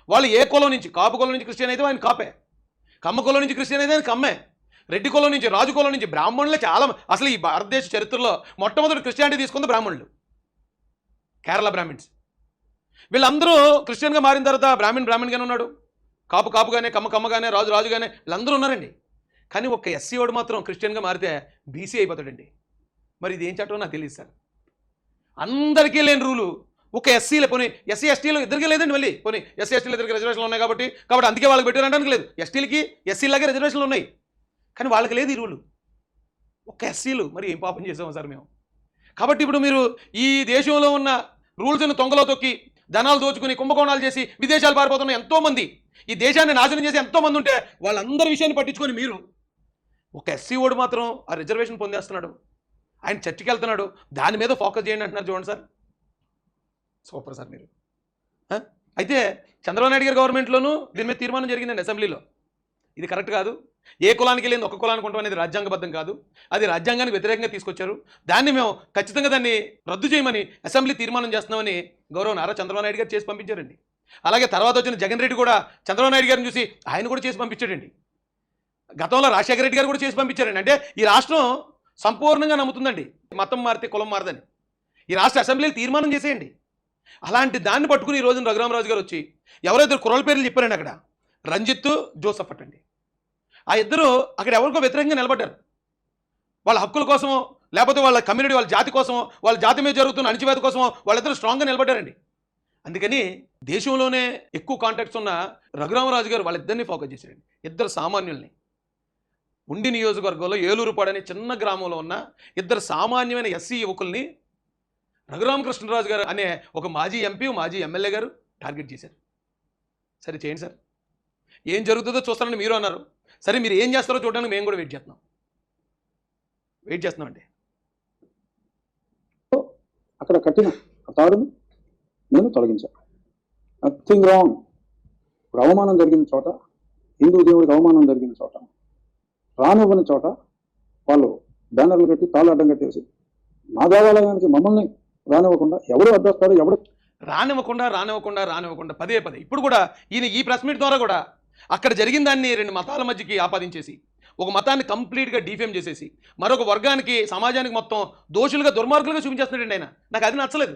[SPEAKER 1] వాళ్ళు ఏ కులం నుంచి, కాపు కులం నుంచి క్రిస్టియన్ అయితే ఆయన కాపే, కమ్మ కులం నుంచి క్రిస్టియన్ అయితే ఆయన కమ్మే, రెడ్డి కులం నుంచి, రాజు కులం నుంచి, బ్రాహ్మణులే చాలా. అసలు ఈ భారతదేశ చరిత్రలో మొట్టమొదటి క్రిస్టియానిటీ తీసుకుంది బ్రాహ్మణులు, కేరళ బ్రాహ్మిన్స్. వీళ్ళందరూ క్రిస్టియన్గా మారిన తర్వాత బ్రాహ్మణ్గానే ఉన్నాడు, కాపు కాపుగానే, కమ్మ కమ్మగానే, రాజు రాజుగానే, వీళ్ళందరూ ఉన్నారండి. కానీ ఒక్క ఎస్సీ వాడు మాత్రం క్రిస్టియన్గా మారితే బీసీ అయిపోతాడండి. మరి ఇది ఏం చట్టం నాకు తెలియదు సార్. అందరికీ లేని రూలు ఒక ఎస్సీలే, పోనీ ఎస్సీ ఎస్టీలు ఇద్దరికీ లేదండి. మళ్ళీ పోనీ ఎస్సీ ఎస్టీలు ఇద్దరికి రిజర్వేషన్లు ఉన్నాయి కాబట్టి అందుకే వాళ్ళకి పెట్టారంటానికి లేదు. ఎస్టీలకి ఎస్సీలాగే రిజర్వేషన్లు ఉన్నాయి, కానీ వాళ్ళకి లేదు ఈ రూలు. ఒక్క ఎస్సీలు మరి ఏం పాపం చేసాము సార్ మేము? కాబట్టి ఇప్పుడు మీరు ఈ దేశంలో ఉన్న రూల్స్ని తొంగలో తొక్కి ధనాలు దోచుకుని కుంభకోణాలు చేసి విదేశాలు పారిపోతున్న ఎంతోమంది, ఈ దేశాన్ని నాశనం చేసి ఎంతోమంది ఉంటే వాళ్ళందరి విషయాన్ని పట్టించుకొని మీరు ఒక ఎస్సీ ఓడు మాత్రం ఆ రిజర్వేషన్ పొందేస్తున్నాడు, ఆయన చర్చికి వెళ్తున్నాడు, దాని మీద ఫోకస్ చేయండి అంటున్నారు. చూడండి సార్, సూపర్ సార్ మీరు. అయితే చంద్రబాబు నాయుడు గారి గవర్నమెంట్లోనూ దీని మీద తీర్మానం జరిగిందండి అసెంబ్లీలో. ఇది కరెక్ట్ కాదు, ఏ కులానికి వెళ్ళింది ఒక కులానికి ఉండడం అనేది రాజ్యాంగబద్ధం కాదు, అది రాజ్యాంగానికి వ్యతిరేకంగా తీసుకొచ్చారు, దాన్ని మేము ఖచ్చితంగా దాన్ని రద్దు చేయమని అసెంబ్లీ తీర్మానం చేస్తున్నామని గౌరవ నారా చంద్రబాబు నాయుడు గారు చేసి పంపించారండి. అలాగే తర్వాత వచ్చిన జగన్ రెడ్డి కూడా చంద్రబాబు నాయుడు గారిని చూసి ఆయన కూడా చేసి పంపించాడండి. గతంలో రాజశేఖర రెడ్డి గారు కూడా చేసి పంపించారండి. అంటే ఈ రాష్ట్రం సంపూర్ణంగా నమ్ముతుందండి మతం మారితే కులం మారదని. ఈ రాష్ట్ర అసెంబ్లీలు తీర్మానం చేసేయండి. అలాంటి దాన్ని పట్టుకుని ఈ రోజున రఘురామరాజు గారు వచ్చి ఎవరైతే కుర్రల పేర్లు చెప్పారండి అక్కడ, రంజిత్ జోసఫ్ అటండి, ఆ ఇద్దరు అక్కడ ఎవరికో వ్యతిరేకంగా నిలబడ్డారు. వాళ్ళ హక్కుల కోసమో లేకపోతే వాళ్ళ కమ్యూనిటీ వాళ్ళ జాతి కోసమో వాళ్ళ జాతి మీద జరుగుతున్న అణిచివేత కోసమో వాళ్ళిద్దరు స్ట్రాంగ్గా నిలబడ్డారండి. అందుకని దేశంలోనే ఎక్కువ కాంటాక్ట్స్ ఉన్న రఘురామరాజు గారు వాళ్ళిద్దరిని ఫోకస్ చేశారండి. ఇద్దరు సామాన్యుల్ని, ఉండి నియోజకవర్గంలో ఏలూరుపాడు అనే చిన్న గ్రామంలో ఉన్న ఇద్దరు సామాన్యమైన ఎస్సీ యువకుల్ని రఘురామకృష్ణరాజు గారు అనే ఒక మాజీ ఎంపీ మాజీ ఎమ్మెల్యే గారు టార్గెట్ చేశారు. సరే చేయండి సార్, ఏం జరుగుతుందో చూస్తారని మీరు అన్నారు. సరే మీరు ఏం చేస్తారో చూడడానికి మేము కూడా వెయిట్ చేస్తున్నామండి.
[SPEAKER 2] అక్కడ కట్టిన తాడుని నేను తొలగించాను. Nothing wrong. ఇప్పుడు అవమానం జరిగిన చోట, హిందూ దేవుడికి అవమానం జరిగిన చోట, రానివ్వని చోట వాళ్ళు బ్యానర్లు కట్టి తాళ్ళు అడ్డం కట్టేసి మా దేవాలయానికి మమ్మల్ని రానివ్వకుండా ఎవరు అడ్డొస్తారో ఎవరు
[SPEAKER 1] రానివ్వకుండా పదే ఇప్పుడు కూడా ఈయన ఈ ప్రెస్ మీట్ ద్వారా కూడా అక్కడ జరిగిన దాన్ని రెండు మతాల మధ్యకి ఆపాదించేసి ఒక మతాన్ని కంప్లీట్గా డిఫేమ్ చేసేసి మరొక వర్గానికి సమాజానికి మొత్తం దోషులుగా దుర్మార్గులుగా చూపించేస్తున్నాడండి ఆయన. నాకు అది నచ్చలేదు.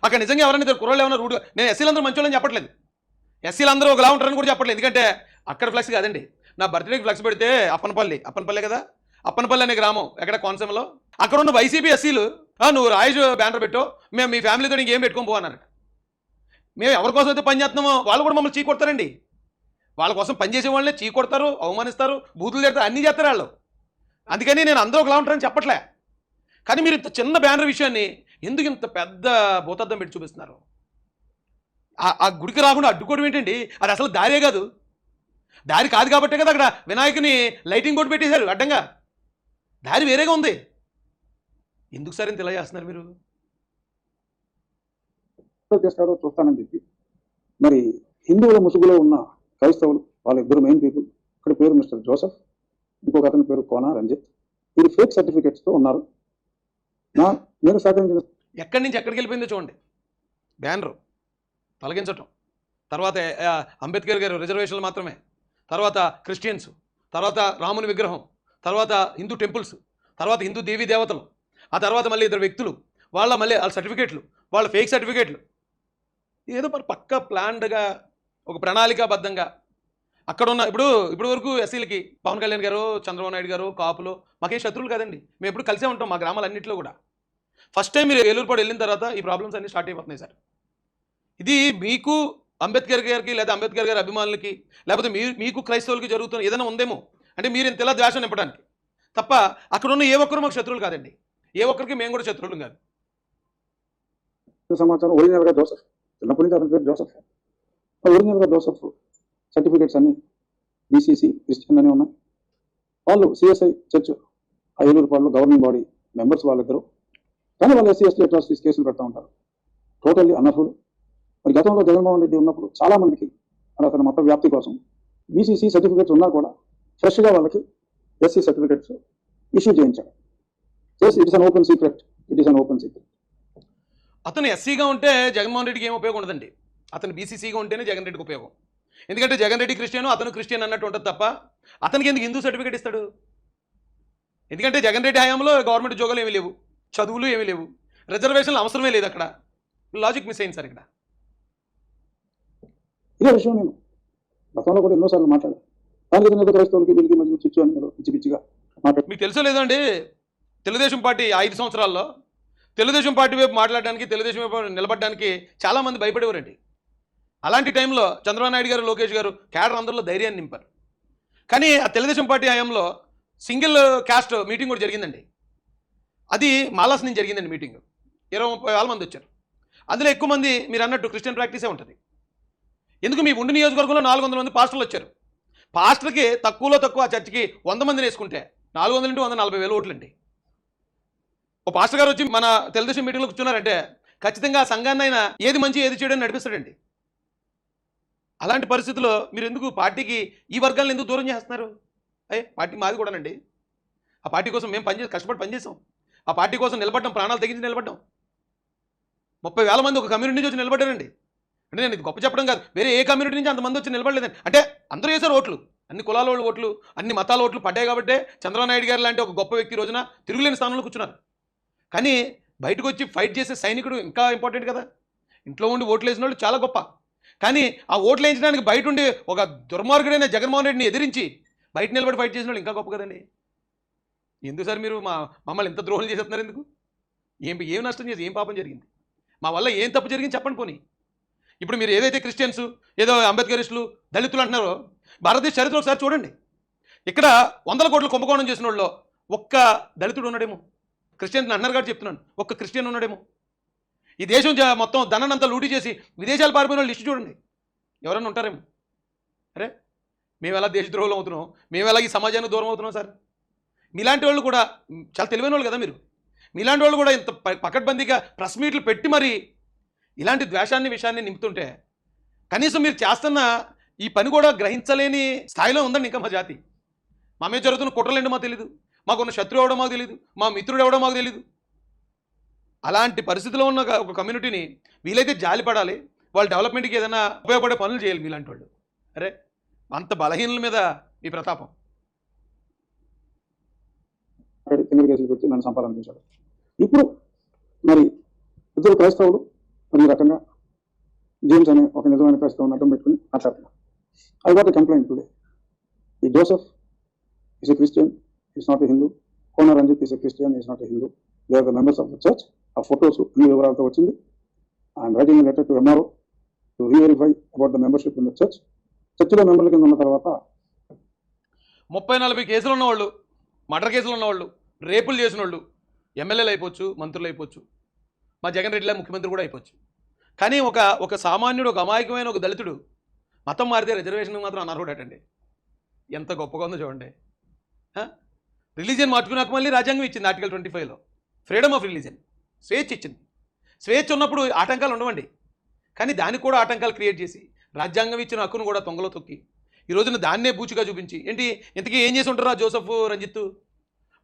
[SPEAKER 1] అక్కడ నిజంగా ఎవరైనా ఇద్దరు కుర్రలు ఏమైనా రూడ్గా, నేను ఎస్సీలందరూ మంచోళ్ళని చెప్పట్లేదు, ఎస్సీలందరూ ఒకలా ఉంటారని కూడా చెప్పట్లేదు. ఎందుకంటే అక్కడ ఫ్లెక్స్ కాదండి, నా బర్త్డేకి ఫ్లెక్స్ పెడితే అప్పనపల్లి కదా, అప్పనపల్లి అనే గ్రామం ఎక్కడ కోనసీమలో, అక్కడ ఉన్న వైసీపీ ఎస్సీలు నువ్వు రాయేష్ బ్యానర్ పెట్టో, మేము మీ ఫ్యామిలీతో ఇంకేం పెట్టుకొని పోవన్నారట. మేము ఎవరి కోసం అయితే పని చేస్తున్నామో వాళ్ళు కూడా మమ్మల్ని చీకొడతారండి. వాళ్ళ కోసం పనిచేసే వాళ్ళే చీకొడతారు, అవమానిస్తారు, బూతులు చేస్తారు, అన్నీ చేస్తారు వాళ్ళు. అందుకని నేను అందరూ ఒకలా ఉంటారని చెప్పట్లే. కానీ మీరు ఇంత చిన్న బ్యానర్ విషయాన్ని ఎందుకు ఇంత పెద్ద భూతద్దం పెట్టి చూపిస్తున్నారు? ఆ గుడికి రాకుండా అడ్డుకోవడం ఏంటండి? అది అసలు దారే కాదు. దారి కాదు కాబట్టే కదా అక్కడ వినాయకుని లైటింగ్ బోర్డు పెట్టేశారు అడ్డంగా. దారి వేరేగా ఉంది. ఎందుకు సరే ఇంత ఇలా చేస్తున్నారు మీరు?
[SPEAKER 2] చేస్తారో చూస్తానని చెప్పి మరి హిందువుల ముసుగులో ఉన్న క్రైస్తవులు వాళ్ళిద్దరు మెయిన్ పీపుల్, ఇక్కడ పేరు మిస్టర్ జోసెఫ్, ఇంకొక అతని పేరు కోన రంజిత్, వీరు ఫేక్ సర్టిఫికేట్స్తో ఉన్నారు. నేను సహకరించిన
[SPEAKER 1] ఎక్కడి నుంచి ఎక్కడికి వెళ్ళిపోయిందో చూడండి. బ్యానరు తొలగించటం, తర్వాత అంబేద్కర్ గారు రిజర్వేషన్లు మాత్రమే, తర్వాత క్రిస్టియన్స్, తర్వాత రాముని విగ్రహం, తర్వాత హిందూ టెంపుల్స్, తర్వాత హిందూ దేవీ దేవతలు, ఆ తర్వాత మళ్ళీ ఇద్దరు వ్యక్తులు మళ్ళీ వాళ్ళ సర్టిఫికేట్లు, వాళ్ళ ఫేక్ సర్టిఫికేట్లు, ఏదో మరి పక్కా ప్లాన్డ్గా ఒక ప్రణాళికాబద్ధంగా అక్కడ ఉన్న ఇప్పుడు వరకు ఎస్సీలకి పవన్ కళ్యాణ్ గారు, చంద్రబాబు నాయుడు గారు, కాపులు మాకే శత్రువులు కదండి. మేము ఎప్పుడు కలిసే ఉంటాం మా గ్రామాలన్నింటిలో కూడా. ఫస్ట్ టైం మీరు ఏలూరుపాడు వెళ్ళిన తర్వాత ఈ ప్రాబ్లమ్స్ అన్నీ స్టార్ట్ అయిపోతున్నాయి సార్. ఇది మీకు అంబేద్కర్ గారికి లేదా అంబేద్కర్ గారి అభిమానులకి లేకపోతే మీకు క్రైస్తవులకి జరుగుతున్న ఏదైనా ఉందేమో అంటే మీరు ఇంతలా ద్వేషం నింపడానికి తప్ప అక్కడ ఉన్న ఏ ఒక్కరు మాకు శత్రువులు కాదండి. ఏ ఒక్కరికి మేము కూడా శత్రువులు కాదు.
[SPEAKER 2] సమాచారం ఒరిజినల్గా జోసెఫ్, చిన్నప్పటి నుంచి అతని పేరు జోసెఫ్, ఒరిజినల్గా జోసెఫ్ సర్టిఫికేట్స్ అన్ని బీసీసీ క్రిస్టియన్ అనే ఉన్నాయి. వాళ్ళు సిఎస్ఐ చర్చ్ ఏలూరుపాడులో గవర్నింగ్ బాడీ మెంబర్స్ వాళ్ళిద్దరు, కానీ వాళ్ళు ఎస్సీ ఎస్టీ అట్రాసిటీస్ కేసులు పెడతా ఉంటారు. టోటల్లీ అనర్హులు. మరి గతంలో జగన్మోహన్ రెడ్డి ఉన్నప్పుడు చాలా మందికి అతని మత వ్యాప్తి కోసం బీసీసీ సర్టిఫికేట్స్ ఉన్నా కూడా ఫ్రెష్గా వాళ్ళకి ఎస్సీ సర్టిఫికేట్స్ ఇష్యూ చేయించాడు. It is an open secret.
[SPEAKER 1] అతను ఎస్సీగా ఉంటే జగన్మోహన్ రెడ్డికి ఏం ఉపయోగం ఉండదండి. అతను బీసీసీగా ఉంటేనే జగన్ రెడ్డికి ఉపయోగం. ఎందుకంటే జగన్ రెడ్డి క్రిస్టియన్, అతను క్రిస్టియన్ అన్నట్టు ఉంటుంది తప్ప అతనికి ఎందుకు హిందూ సర్టిఫికేట్ ఇస్తాడు? ఎందుకంటే జగన్ రెడ్డి హయాంలో గవర్నమెంట్ ఉద్యోగాలు ఏమీ లేవు, చదువులు ఏమీ లేవు, రిజర్వేషన్లు అవసరమే లేదు. అక్కడ లాజిక్ మిస్ అయింది సార్. ఇక్కడ
[SPEAKER 2] ఇదే విషయం నేను గతంలో కూడా ఎన్నోసార్లు మాట్లాడాను. దానికి మీద క్రైస్తవులకి వీళ్ళకి మధ్య చిచ్చు అని పిచ్చి పిచ్చిగా మాట్లాడు.
[SPEAKER 1] మీకు తెలుసో లేదండి, తెలుగుదేశం పార్టీ 5 సంవత్సరాల్లో తెలుగుదేశం పార్టీ వైపు మాట్లాడడానికి, తెలుగుదేశం వైపు నిలబడడానికి చాలామంది భయపడేవారండి. అలాంటి టైంలో చంద్రబాబు నాయుడు గారు, లోకేష్ గారు కేడర్ అందరిలో ధైర్యాన్ని నింపారు. కానీ ఆ తెలుగుదేశం పార్టీ హయాంలో సింగిల్ క్యాస్ట్ మీటింగ్ కూడా జరిగిందండి. అది మాలాస్ నుంచి జరిగిందండి మీటింగ్. 20-30 మంది వచ్చారు. అందులో ఎక్కువ మంది మీరు అన్నట్టు క్రిస్టియన్ ప్రాక్టీసే ఉంటుంది. ఎందుకు మీ ఉండి నియోజకవర్గంలో 400 మంది పాస్టర్లు వచ్చారు. పాస్టర్కి తక్కువలో తక్కువ ఆ చర్చికి 100 మందిని వేసుకుంటే 400 ఇంటూ 140,000 ఓట్లండి. ఓ పాస్టర్ గారు వచ్చి మన తెలుగుదేశం మీటింగ్లో కూర్చున్నారంటే ఖచ్చితంగా ఆ సంఘాన్ని ఆయన ఏది మంచి ఏది చెడు అని నడిపిస్తాడండి. అలాంటి పరిస్థితుల్లో మీరు ఎందుకు పార్టీకి ఈ వర్గాలను ఎందుకు దూరం చేస్తున్నారు? పార్టీ మాది కూడానండి. ఆ పార్టీ కోసం మేము కష్టపడి పనిచేసాం. ఆ పార్టీ కోసం నిలబడ్డం, ప్రాణాలు తెగించి నిలబడ్డాం. 30,000 మంది ఒక కమ్యూనిటీ నుంచి వచ్చి నిలబడ్డారండి. అంటే నేను ఇది గొప్ప చెప్పడం కాదు, వేరే ఏ కమ్యూనిటీ నుంచి అంతమంది వచ్చి నిలబడలేదండి. అంటే అందరూ వేశారు ఓట్లు, అన్ని కులాల వాళ్ళు ఓట్లు, అన్ని మతాల ఓట్లు పడ్డాయి కాబట్టి చంద్రబాబు నాయుడు గారు లాంటి ఒక గొప్ప వ్యక్తి రోజున తిరుగులేని స్థానంలో కూర్చున్నారు. కానీ బయటకు వచ్చి ఫైట్ చేసే సైనికుడు ఇంకా ఇంపార్టెంట్ కదా. ఇంట్లో ఉండి ఓట్లు వేసిన వాళ్ళు చాలా గొప్ప. కానీ ఆ ఓట్లు వేయించడానికి బయట ఉండి ఒక దుర్మార్గుడైన జగన్మోహన్ రెడ్డిని ఎదిరించి బయట నిలబడి ఫైట్ చేసిన వాళ్ళు ఇంకా గొప్ప కదండి. ఎందుకు సార్ మీరు మమ్మల్ని ఇంత ద్రోహం చేసేస్తున్నారు? ఎందుకు? ఏం నష్టం చేసి ఏం పాపం జరిగింది? మా వల్ల ఏం తప్పు జరిగింది చెప్పండి పోనీ. ఇప్పుడు మీరు ఏదైతే క్రిస్టియన్స్, ఏదో అంబేద్కరిస్టులు, దళితులు అంటున్నారో భారతదేశ చరిత్ర ఒకసారి చూడండి. ఇక్కడ 100 కోట్ల కుంభకోణం చేసిన వాళ్ళు ఒక్క దళితుడు ఉన్నాడేమో. క్రిస్టియన్స్ అన్నారు కాబట్టి చెప్తున్నాను, ఒక్క క్రిస్టియన్ ఉన్నాడేమో. ఈ దేశం మొత్తం ధనాన్నంతా లూటీ చేసి విదేశాలు పారిపోయిన వాళ్ళు లిస్టు చూడండి, ఎవరన్నా ఉంటారేమో. అరే మేము ఎలా దేశద్రోహులు అవుతున్నాం, మేము ఎలా ఈ సమాజానికి దూరం అవుతున్నాం సార్? మీలాంటి వాళ్ళు కూడా చాలా తెలివైన వాళ్ళు కదా మీరు. మీలాంటి వాళ్ళు కూడా ఇంత పకడ్బందీగా ప్రెస్ మీట్లు పెట్టి మరి ఇలాంటి ద్వేషాన్ని విషయాన్ని నింపుతుంటే కనీసం మీరు చేస్తున్న ఈ పని కూడా గ్రహించలేని స్థాయిలో ఉందండి ఇంకా మా జాతి. మా మీద జరుగుతున్న కుట్రలేండి మాకు తెలీదు, మాకున్న శత్రువు ఎవడో మాకు తెలీదు, మా మిత్రుడు ఎవడో మాకు తెలీదు. అలాంటి పరిస్థితిలో ఉన్న ఒక కమ్యూనిటీని వీలైతే జాలిపడాలి, వాళ్ళ డెవలప్మెంట్కి ఏదైనా ఉపయోగపడే పనులు చేయాలి మీలాంటి వాళ్ళు. అరే అంత బలహీనల మీద మీ ప్రతాపం.
[SPEAKER 2] కింద కేసులు పెట్టి నన్ను సంపాదించాడు. ఇప్పుడు మరి ఇద్దరు క్రైస్తవులు మరి ఈ రకంగా జేమ్స్ అనే ఒక నిజమైన క్రైస్తవుని అడ్డం పెట్టుకుని మాట్లాడుతున్నారు. I got a complaint today. ఈ Joseph is a Christian, is not a Hindu. Kona Ranjith is a Christian, is not a Hindu. They are the members of the church. ఆ ఫొటోస్ అన్ని వివరాలతో వచ్చింది. I'm writing a letter to MRO to reverify about the membership in the church. చర్చిలో మెంబర్ల కింద ఉన్న తర్వాత
[SPEAKER 1] 30-40 కేసులు ఉన్నవాళ్ళు, మర్డర్ కేసులు ఉన్నవాళ్ళు, రేపులు చేసిన వాళ్ళు ఎమ్మెల్యేలు అయిపోవచ్చు, మంత్రులు అయిపోవచ్చు, మా జగన్ రెడ్డిలా ముఖ్యమంత్రి కూడా అయిపోవచ్చు. కానీ ఒక సామాన్యుడు, ఒక అమాయకమైన ఒక దళితుడు మతం మారితే రిజర్వేషన్ మాత్రం అనర్హుడటండి. ఎంత గొప్పగా ఉందో చూడండి. రిలీజియన్ మార్చుకున్నాక మళ్ళీ రాజ్యాంగం ఇచ్చింది ఆర్టికల్ 25లో ఫ్రీడమ్ ఆఫ్ రిలీజియన్, స్వేచ్ఛ ఇచ్చింది. స్వేచ్ఛ ఉన్నప్పుడు ఆటంకాలు ఉండవండి. కానీ దానికి కూడా ఆటంకాలు క్రియేట్ చేసి రాజ్యాంగం ఇచ్చిన హక్కును కూడా తొంగలో తొక్కి ఈ రోజున దాన్నే బూచిగా చూపించి ఏంటి ఇంతకీ ఏం చేసి ఉంటారు ఆ జోసెఫ్, రంజిత్?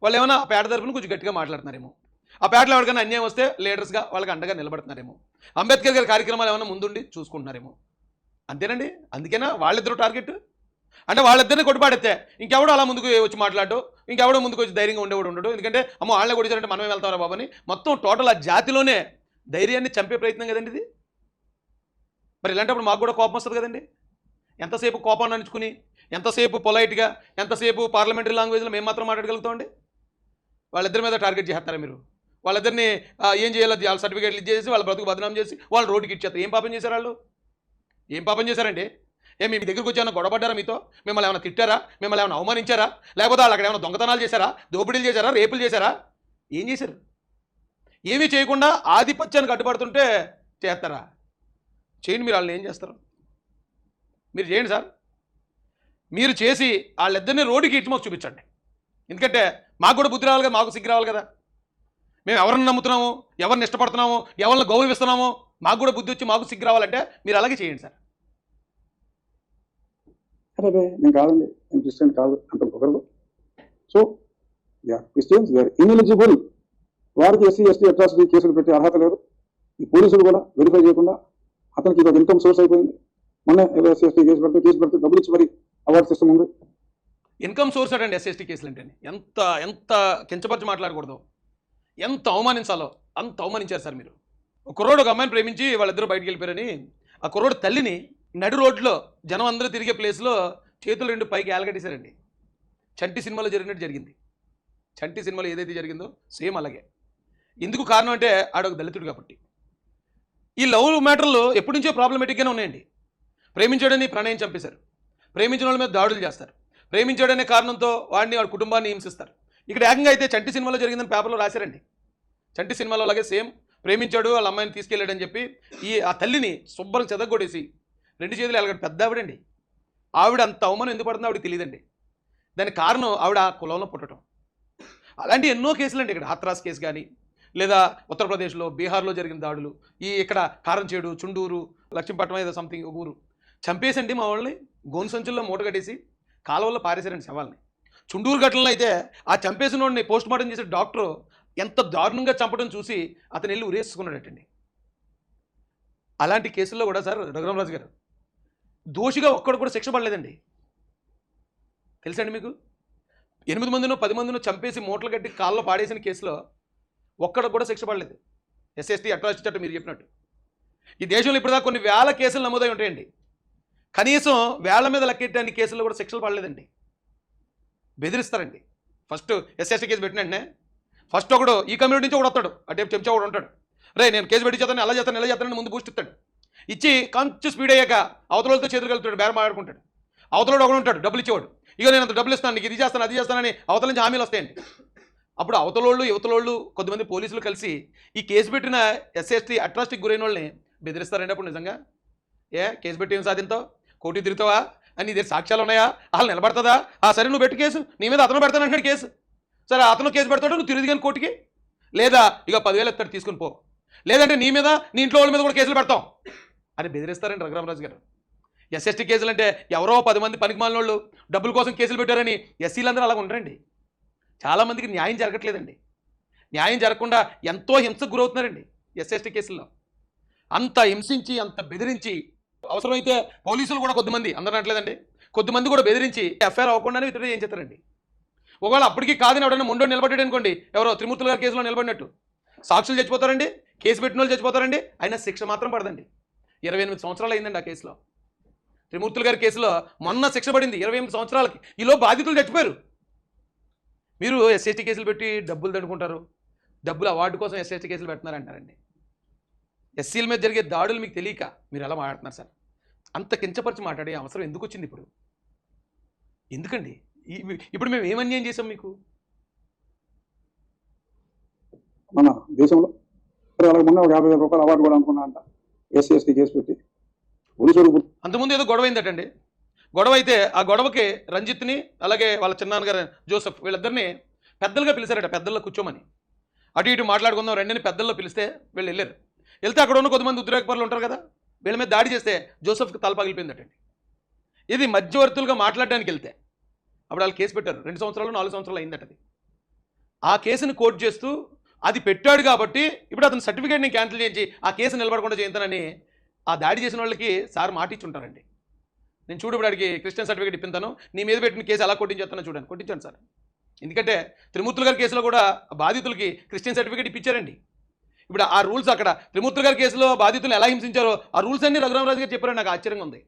[SPEAKER 1] వాళ్ళు ఏమైనా ఆ పేట తరపున కొంచెం గట్టిగా మాట్లాడుతున్నారేమో, ఆ పేటలో ఎవరికైనా అన్యాయం వస్తే లీడర్స్గా వాళ్ళకి అండగా నిలబడుతున్నారేమో, అంబేద్కర్ గారి కార్యక్రమాలు ఏమైనా ముందుండి చూసుకుంటున్నారేమో. అంతేనండి. అందుకేనా వాళ్ళిద్దరూ టార్గెట్? అంటే వాళ్ళిద్దరిని కొట్టుపాడెత్తే ఇంకెవడో అలా ముందుకు వచ్చి మాట్లాడు, ఇంకెవడో ముందుకు వచ్చి ధైర్యంగా ఉండేవాడు ఉండడు. ఎందుకంటే అమ్మో వాళ్ళే కొడిచారంటే మనమే వెళ్తారా బాబు అని మొత్తం టోటల్ ఆ జాతిలోనే ధైర్యాన్ని చంపే ప్రయత్నం కదండి ఇది. మరి ఇలాంటప్పుడు మాకు కూడా కోపం వస్తుంది కదండి. ఎంతసేపు కోపాన్ని అణుచుకుని, ఎంతసేపు పొలైట్గా, ఎంతసేపు పార్లమెంటరీ లాంగ్వేజ్లో మేము మాత్రం మాట్లాడగలుగుతామండి? వాళ్ళిద్దరి మీద టార్గెట్ చేస్తారా మీరు? వాళ్ళిద్దరిని ఏం చేయాలో వాళ్ళ సర్టిఫికేట్లు ఇచ్చేసి వాళ్ళ బ్రతుకు బదనాం చేసి వాళ్ళు రోడ్డుకి ఇచ్చేస్తారు. ఏం పాపం చేశారు వాళ్ళు? ఏం పాపం చేశారంటే మీ దగ్గరికి వచ్చి ఏమైనా గొడవపడ్డారా? మీతో మిమ్మల్ని ఏమైనా తిట్టారా? మిమ్మల్ని ఏమైనా అవమానించారా? లేకపోతే వాళ్ళు అక్కడ ఏమైనా దొంగతనాలు చేశారా? దోపిడీలు చేశారా? రేపులు చేశారా? ఏం చేశారు? ఏమీ చేయకుండా ఆధిపత్యాన్ని కట్టుబడుతుంటే చేస్తారా? చేయండి. మీరు వాళ్ళని ఏం చేస్తారు? మీరు చేయండి సార్. మీరు చేసి వాళ్ళిద్దరిని రోడ్డుకి ఇచ్చి మాకు చూపించండి. ఎందుకంటే మాకు కూడా బుద్ధి రావాలి కదా, మాకు సిగ్గు రావాలి కదా. మేము ఎవరిని నమ్ముతున్నామో, ఎవరిని ఇష్టపడుతున్నామో, ఎవరిని గౌరవిస్తున్నామో మాకు కూడా బుద్ధి వచ్చి మాకు సిగ్గు రావాలంటే మీరు అలాగే చేయండి సార్.
[SPEAKER 2] అరే నేను కాదండి, నేను క్రిస్టియన్ కాదు అంత కుదరదు. So Christians they are ineligible. వారికి ఎస్సీ ఎస్టీ అట్రాసిటీ కేసులు పెట్టే అర్హత లేదు. ఈ పోలీసులు కూడా వెరిఫై చేయకుండా అతనికి ఇది ఇన్కమ్ సోర్స్ అయిపోయింది. మొన్న ఎస్సీ ఎస్టీ కేసు పెడితే డబ్బులు ఇచ్చి మరి అవార్డు సిస్టమ్ ఉంది.
[SPEAKER 1] ఇన్కమ్ సోర్స్ అండి ఎస్సీ కేసులు అంటే ఎంత ఎంత కించపరిచి మాట్లాడకూడదు, ఎంత అవమానించాలో అంత అవమానించారు సార్ మీరు. ఒక కుర్రోడు ఒక అమ్మాయిని ప్రేమించి వాళ్ళిద్దరూ బయటికి వెళ్ళిపోయారని ఆ కుర్రోడు తల్లిని నడు రోడ్లో జనం అందరూ తిరిగే ప్లేస్లో చేతులు 2 పైకి ఏలగట్టేశారండి. చంటి సినిమాలో జరిగినట్టు జరిగింది. చంటి సినిమాలో ఏదైతే జరిగిందో సేమ్ అలాగే. ఎందుకు కారణం అంటే ఆడొక దళితుడు కాబట్టి. ఈ లవ్ మ్యాటర్లు ఎప్పటి నుంచో ప్రాబ్లమేటిక్గానే ఉన్నాయండి. ప్రేమించాడని ప్రణయం చంపేశారు, ప్రేమించిన వాళ్ళ మీద దాడులు చేస్తారు, ప్రేమించాడనే కారణంతో వాడిని వాడి కుటుంబాన్ని హింసిస్తారు. ఇక్కడ ఏకంగా అయితే చంటి సినిమాలో జరిగిందని పేపర్లో రాశారండి. చంటి సినిమాలో అలాగే సేమ్ ప్రేమించాడు, వాళ్ళ అమ్మాయిని తీసుకెళ్ళాడని చెప్పి ఆ తల్లిని శుభ్రం చెదగొడేసి 2 చేతులు ఎలాగంటే పెద్ద ఆవిడండి, ఆవిడ అంత అవమానం ఎందుకు పడుతుందో ఆవిడకి తెలియదండి. దానికి కారణం ఆవిడ ఆ కులంలో పుట్టడం. అలాంటి ఎన్నో కేసులు అండి. ఇక్కడ హాత్రాస్ కేసు కానీ, లేదా ఉత్తరప్రదేశ్లో, బీహార్లో జరిగిన దాడులు, ఈ ఇక్కడ కారంచేడు, చుండూరు, లక్ష్మీపట్నం ఏదో సంథింగ్ ఒక ఊరు చంపేసండి మా వాళ్ళని గోను సంచుల్లో మూట కట్టేసి కాలువల్లో పారేశారండి శవాల్ని. చుండూరు ఘటనలో అయితే ఆ చంపేసిన వాడిని పోస్ట్ మార్టం చేసే డాక్టరు ఎంత దారుణంగా చంపడం చూసి అతను వెళ్ళి ఉరేసుకున్నాడటండి. అలాంటి కేసుల్లో కూడా సార్ రఘురామరాజు గారు దోషిగా ఒక్కడు కూడా శిక్ష పడలేదండి. తెలుసండి మీకు? 8 మందినో 10 మందినో చంపేసి మూటలు కట్టి కాల్లో పాడేసిన కేసులో ఒక్కడ కూడా శిక్ష పడలేదు. ఎస్ఎస్టీ అట్రాసిటీ చట్టం మీరు చెప్పినట్టు ఈ దేశంలో ఇప్పటిదాకా కొన్ని వేల కేసులు నమోదై ఉంటాయండి. కనీసం వేళ్ల మీద లెక్కెట్టడానికి కేసుల్లో కూడా శిక్షలు పడలేదండి. బెదిరిస్తారండి. ఫస్ట్ ఎస్ఎస్టీ కేసు పెట్టిన వెంటనే ఫస్ట్ ఒకడు ఈ కమ్యూనిటీ నుంచి ఒకడు వస్తాడు, అటే చెంచా ఒకడు ఉంటాడు. రే నేను కేసు పెట్టి చేస్తాను, అలా చేస్తాను, ఇలా చేస్తానని ముందు బూస్ట్ ఇస్తాడు. ఇచ్చి కొంచెం స్పీడ్ అయ్యాక అవతలతో చేతులు వెళ్తాడు, బేరం మాట్లాడుకుంటాడు. అవతలోడు ఒకడు ఉంటాడు డబ్బులు ఇచ్చేవాడు. ఇక నేను అంత డబ్బులు ఇస్తాను, నీకు ఇది చేస్తాను, అది చేస్తానని అవతల నుంచి హామీలు వస్తాయండి. అప్పుడు అవతలోళ్ళు యువతలోళ్ళు కొద్దిమంది పోలీసులు కలిసి ఈ కేసు పెట్టిన ఎస్ఎస్టీ అట్రాసిటీకి గురైన వాళ్ళని బెదిరిస్తారండి. అప్పుడు నిజంగా కేసు పెట్టి ఏం సాధింతావు, కోర్టు తిరుగుతావా అని నీ దగ్గర సాక్ష్యాలు ఉన్నాయా, వాళ్ళు నిలబడుతుందా, సరే నువ్వు పెట్టు కేసు, నీ మీద అతను పెడతానంటాడు కేసు. సరే అతను కేసు పెడతాడు, నువ్వు తిరిగి కానీ కోర్టుకి, లేదా ఇక 10,000 ఎత్తాడు తీసుకుని పో, లేదంటే నీ మీద నీ ఇంట్లో వాళ్ళ మీద కూడా కేసులు పెడతాం అని బెదిరిస్తారండి రఘురామరాజు గారు. ఎస్ఎస్టీ కేసులు అంటే ఎవరో 10 మంది పనికి మాలిన వాళ్ళు డబ్బుల కోసం కేసులు పెట్టారని ఎస్సీలందరూ అలాగ ఉండరండి. చాలామందికి న్యాయం జరగట్లేదండి. న్యాయం జరగకుండా ఎంతో హింసకు గురవుతున్నారండి ఎస్ఎస్టీ కేసుల్లో. అంత హింసించి, అంత బెదిరించి, అవసరమైతే పోలీసులు కూడా కొద్దిమంది, అందరూ అనట్లేదండి, కొద్దిమంది కూడా బెదిరించి ఎఫ్ఐఆర్ అవ్వకుండానే ఇతరులు ఏం చేస్తారండి. ఒకవేళ అప్పటికీ కాదని ఎవడన్నా ముండో నిలబడ్డాడు అనుకోండి, ఎవరో త్రిమూర్తుల గారి కేసులో నిలబడినట్టు, సాక్షులు చచ్చిపోతారండి, కేసు పెట్టిన వాళ్ళు చచ్చిపోతారండి, అయినా శిక్ష మాత్రం పడదండి. 28 సంవత్సరాలు అయిందండి ఆ కేసులో. త్రిమూర్తుల గారి కేసులో మొన్న శిక్ష పడింది 28 సంవత్సరాలకి. ఈలో బాధితులు చచ్చిపోయారు. మీరు ఎస్ఎస్టీ కేసులు పెట్టి డబ్బులు దండుకుంటారు, డబ్బులు అవార్డు కోసం ఎస్ఎస్టీ కేసులు పెడుతున్నారంటారండి. ఎస్సీల మీద జరిగే దాడులు మీకు తెలియక మీరు ఎలా మాట్లాడుతున్నారు సార్? అంత కించపరిచి మాట్లాడే అవసరం ఎందుకు వచ్చింది ఇప్పుడు? ఎందుకండి? ఇప్పుడు మేము ఏమన్యాయం చేసాం మీకు?
[SPEAKER 2] మన దేశంలో అలాగే మొన్న ఒక 50,000 రూపాయలు అవార్డు కూడా అనుకున్నా అంట ఎస్సీ కేసు పెట్టి.
[SPEAKER 1] అంతకుముందు ఏదో గొడవ అయిందటండి. గొడవ అయితే ఆ గొడవకి రంజిత్ని అలాగే వాళ్ళ చిన్నాన్నగారు జోసెఫ్ వీళ్ళిద్దరిని పెద్దలుగా పిలిచారట, పెద్దల్లో కూర్చోమని. అటు ఇటు మాట్లాడుకుందాం రెండని పెద్దల్లో పిలిస్తే వీళ్ళు వెళ్ళారు. వెళ్తే అక్కడ ఉన్న కొద్దిమంది ఉద్రేకపరులు ఉంటారు కదా, వీళ్ళ మీద దాడి చేస్తే జోసెఫ్కి తల పగిలిపోయిందటండి. ఇది మధ్యవర్తులుగా మాట్లాడడానికి వెళ్తే అప్పుడు వాళ్ళు కేసు పెట్టారు. 2 సంవత్సరాలు 4 సంవత్సరాలు అయిందట అది. ఆ కేసుని కోర్టు చేస్తూ అది పెట్టాడు కాబట్టి ఇప్పుడు అతని సర్టిఫికేట్ నేను క్యాన్సిల్ చేయించి ఆ కేసు నిలబడకుండా చేయించానని ఆ దాడి చేసిన వాళ్ళకి సార్ మాట ఇచ్చి ఉంటారండి. నేను చూడు ఇప్పుడు అడిగి క్రిస్టియన్ సర్టిఫికేట్ ఇప్పింతాను, నీ మీద పెట్టిన కేసు ఎలా కొట్టించేస్తానో చూడండి, కొట్టించాను సార్. ఎందుకంటే త్రిమూర్తుల గారి కేసులో కూడా బాధితులకి క్రిస్టియన్ సర్టిఫికేట్ ఇప్పించారండి. ఇప్పుడు ఆ రూల్స్ అక్కడ త్రిమూర్తుల గారి కేసులో బాధితులు ఎలా హింసించారో ఆ రూల్స్ అన్ని రఘురామరాజు గారు చెప్పారని నాకు ఆశ్చర్యంగా ఉంది.